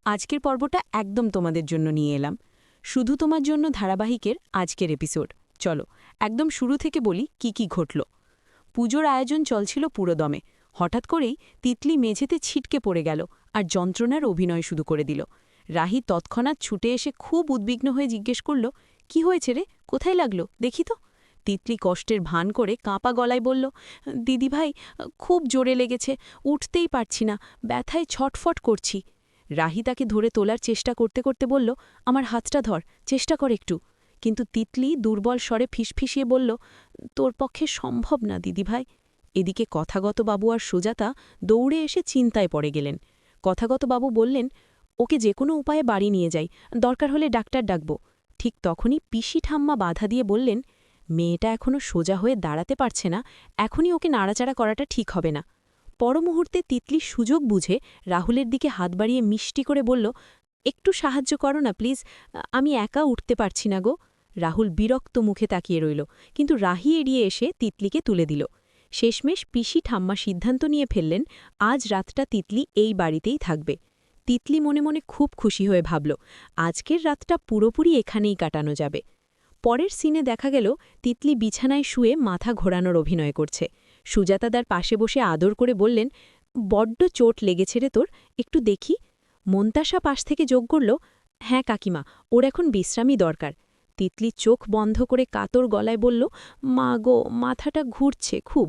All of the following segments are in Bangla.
আজকের পর্বটা একদম তোমাদের জন্য নিয়ে এলাম। শুধু তোমার জন্য ধারাবাহিকের আজকের এপিসোড। চলো একদম শুরু থেকে বলি কি কি ঘটল। পুজোর আয়োজন চলছিল পুরোদমে। হঠাৎ করেই তিতলি মেঝেতে ছিটকে পড়ে গেল আর যন্ত্রণার অভিনয় শুরু করে দিল। রাহি তৎক্ষণাৎ ছুটে এসে খুব উদ্বিগ্ন হয়ে জিজ্ঞেস করল, কি হয়েছে রে, কোথায় লাগলো দেখি তো। তিতলি কষ্টের ভান করে কাঁপা গলায় বলল, দিদিভাই, খুব জোরে লেগেছে, উঠতেই পারছি না, ব্যথায় ছটফট করছি। রাহি তাকে ধরে তোলার চেষ্টা করতে করতে বলল, আমার হাতটা ধর, চেষ্টা কর একটু। কিন্তু তিতলি দুর্বল স্বরে ফিসফিসিয়ে বলল, তোর পক্ষে সম্ভব না দিদিভাই। এদিকে কথাগত বাবু আর সুজাতা দৌড়ে এসে চিন্তায় পড়ে গেলেন। কথাগত বাবু বললেন, ওকে যে কোনো উপায়ে বাড়ি নিয়ে যাই, দরকার হলে ডাক্তার ডাকব। ঠিক তখনই পিসি ঠাম্মা বাধা দিয়ে বললেন, মেয়েটা এখনও সোজা হয়ে দাঁড়াতে পারছে না, এখনই ওকে নাড়াচাড়া করাটা ঠিক হবে না। পরমুহূর্তে তিতলি সুযোগ বুঝে রাহুলের দিকে হাত বাড়িয়ে মিষ্টি করে বলল, একটু সাহায্য করো না প্লিজ, আমি একা উঠতে পারছি না গো। রাহুল বিরক্ত মুখে তাকিয়ে রইল, কিন্তু রাহি এড়িয়ে এসে তিতলিকে তুলে দিল। শেষমেশ পিসি ঠাম্মা সিদ্ধান্ত নিয়ে ফেললেন, আজ রাতটা তিতলি এই বাড়িতেই থাকবে। তিতলি মনে মনে খুব খুশি হয়ে ভাবল, আজকের রাতটা পুরোপুরি এখানেই কাটানো যাবে। পরের সিনে দেখা গেল তিতলি বিছানায় শুয়ে মাথা ঘোরানোর অভিনয় করছে। সুজাতাদার পাশে বসে আদর করে বললেন, বড্ড চোট লেগেছে রে তোর, একটু দেখি। মন্তাসা পাশ থেকে যোগ করল, হ্যাঁ কাকিমা, ওর এখন বিশ্রামই দরকার। তিতলি চোখ বন্ধ করে কাতর গলায় বলল, মা গো, মাথাটা ঘুরছে খুব,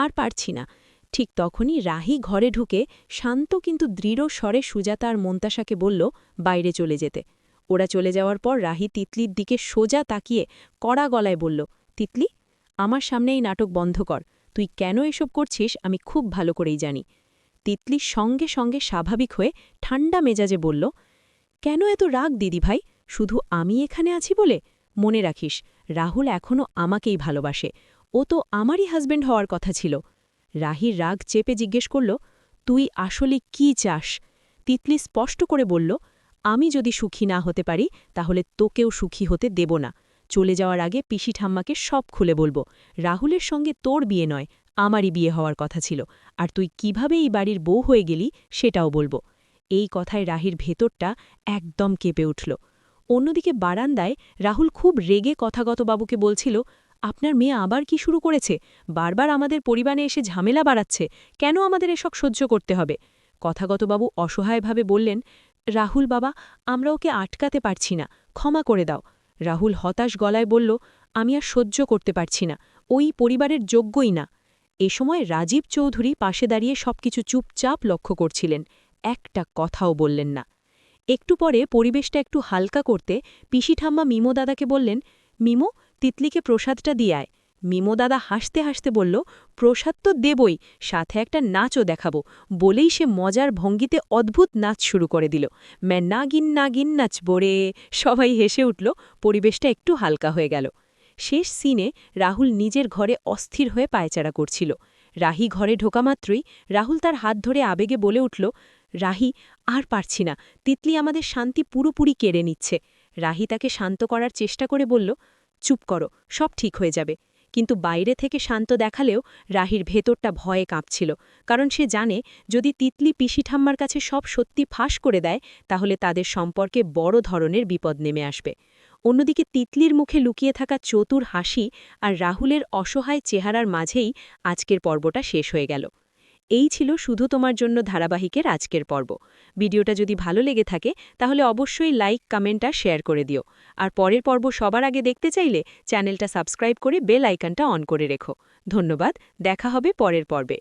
আর পারছি না। ঠিক তখনই রাহি ঘরে ঢুকে শান্ত কিন্তু দৃঢ় স্বরে সুজাতা আর মন্তাসাকে বলল বাইরে চলে যেতে। ওরা চলে যাওয়ার পর রাহি তিতলির দিকে সোজা তাকিয়ে কড়া গলায় বলল, তিতলি, আমার সামনে এই নাটক বন্ধ কর, তুই কেন এসব করছিস আমি খুব ভালো করেই জানি। তিতলি সঙ্গে সঙ্গে স্বাভাবিক হয়ে ঠান্ডা মেজাজে বলল, কেন এত রাগ দিদিভাই, শুধু আমি এখানে আছি বলে? মনে রাখিস, রাহুল এখনও আমাকেই ভালোবাসে, ও তো আমারই হাজব্যান্ড হওয়ার কথা ছিল। রাহির রাগ চেপে জিজ্ঞেস করল, তুই আসলে কি চাস? তিতলি স্পষ্ট করে বলল, আমি যদি সুখী না হতে পারি তাহলে তোকেও সুখী হতে দেব না। চলে যাওয়ার আগে পিসি ঠাম্মাকে সব খুলে বলবো, রাহুলের সঙ্গে তোর বিয়ে নয়, আমারই বিয়ে হওয়ার কথা ছিল, আর তুই কিভাবে এই বাড়ির বউ হয়ে গেলি সেটাও বলবো। এই কথায় রাহির ভেতরটা একদম কেঁপে উঠল। অন্যদিকে বারান্দায় রাহুল খুব রেগে কথাগত বাবুকে বলছিল, আপনার মেয়ে আবার কি শুরু করেছে, বারবার আমাদের পরিবারে এসে ঝামেলা বাড়াচ্ছে, কেন আমাদের এসব সহ্য করতে হবে? কথাগতবাবু অসহায়ভাবে বললেন, রাহুল বাবা, আমরা ওকে আটকাতে পারছি না, ক্ষমা করে দাও। রাহুল হতাশ গলায় বলল, আমি আর সহ্য করতে পারছি না, ওই পরিবারের যোগ্যই না। এ সময় রাজীব চৌধুরী পাশে দাঁড়িয়ে সবকিছু চুপচাপ লক্ষ্য করছিলেন, একটা কথাও বললেন না। একটু পরে পরিবেশটা একটু হালকা করতে পিসি ঠাম্মা মিমো দাদাকে বললেন, মিমো, তিতলিকে প্রসাদটা দিয়ে আয়। মিমো দাদা হাসতে হাসতে বলল, প্রসাদ তো দেবই, সাথে একটা নাচও দেখাবো। বলেই সে মজার ভঙ্গিতে অদ্ভুত নাচ শুরু করে দিল। নাগিন নাগিন নাচবো রে। সবাই হেসে উঠল, পরিবেশটা একটু হালকা হয়ে গেল। শেষ সিনে রাহুল নিজের ঘরে অস্থির হয়ে পায়চারা করছিল। রাহি ঘরে ঢোকামাত্রই রাহুল তার হাত ধরে আবেগে বলে উঠল, রাহি, আর পারছি না, তিতলি আমাদের শান্তি পুরোপুরি কেড়ে নিচ্ছে। রাহি তাকে শান্ত করার চেষ্টা করে বলল, চুপ করো, সব ঠিক হয়ে যাবে। কিন্তু বাইরে থেকে শান্ত দেখালেও রাহির ভেতরটা ভয়ে কাঁপছিল, কারণ সে জানে যদি তিতলি পিসি ঠাম্মার কাছে সব সত্যি ফাঁস করে দেয় তাহলে তাদের সম্পর্কে বড় ধরনের বিপদ নেমে আসবে। অন্যদিকে তিতলির মুখে লুকিয়ে থাকা চতুর হাসি আর রাহুলের অসহায় চেহারার মাঝেই আজকের পর্বটা শেষ হয়ে গেল। এই ছিল শুধু তোমার জন্য ধারাবাহিকের আজকের পর্ব। ভিডিওটা যদি ভালো লেগে থাকে তাহলে অবশ্যই লাইক, কমেন্ট আর শেয়ার করে দিও। আর পরের পর্ব সবার আগে দেখতে চাইলে চ্যানেলটা সাবস্ক্রাইব করে বেল আইকনটা অন করে রেখো। ধন্যবাদ, দেখা হবে পরের পর্বে।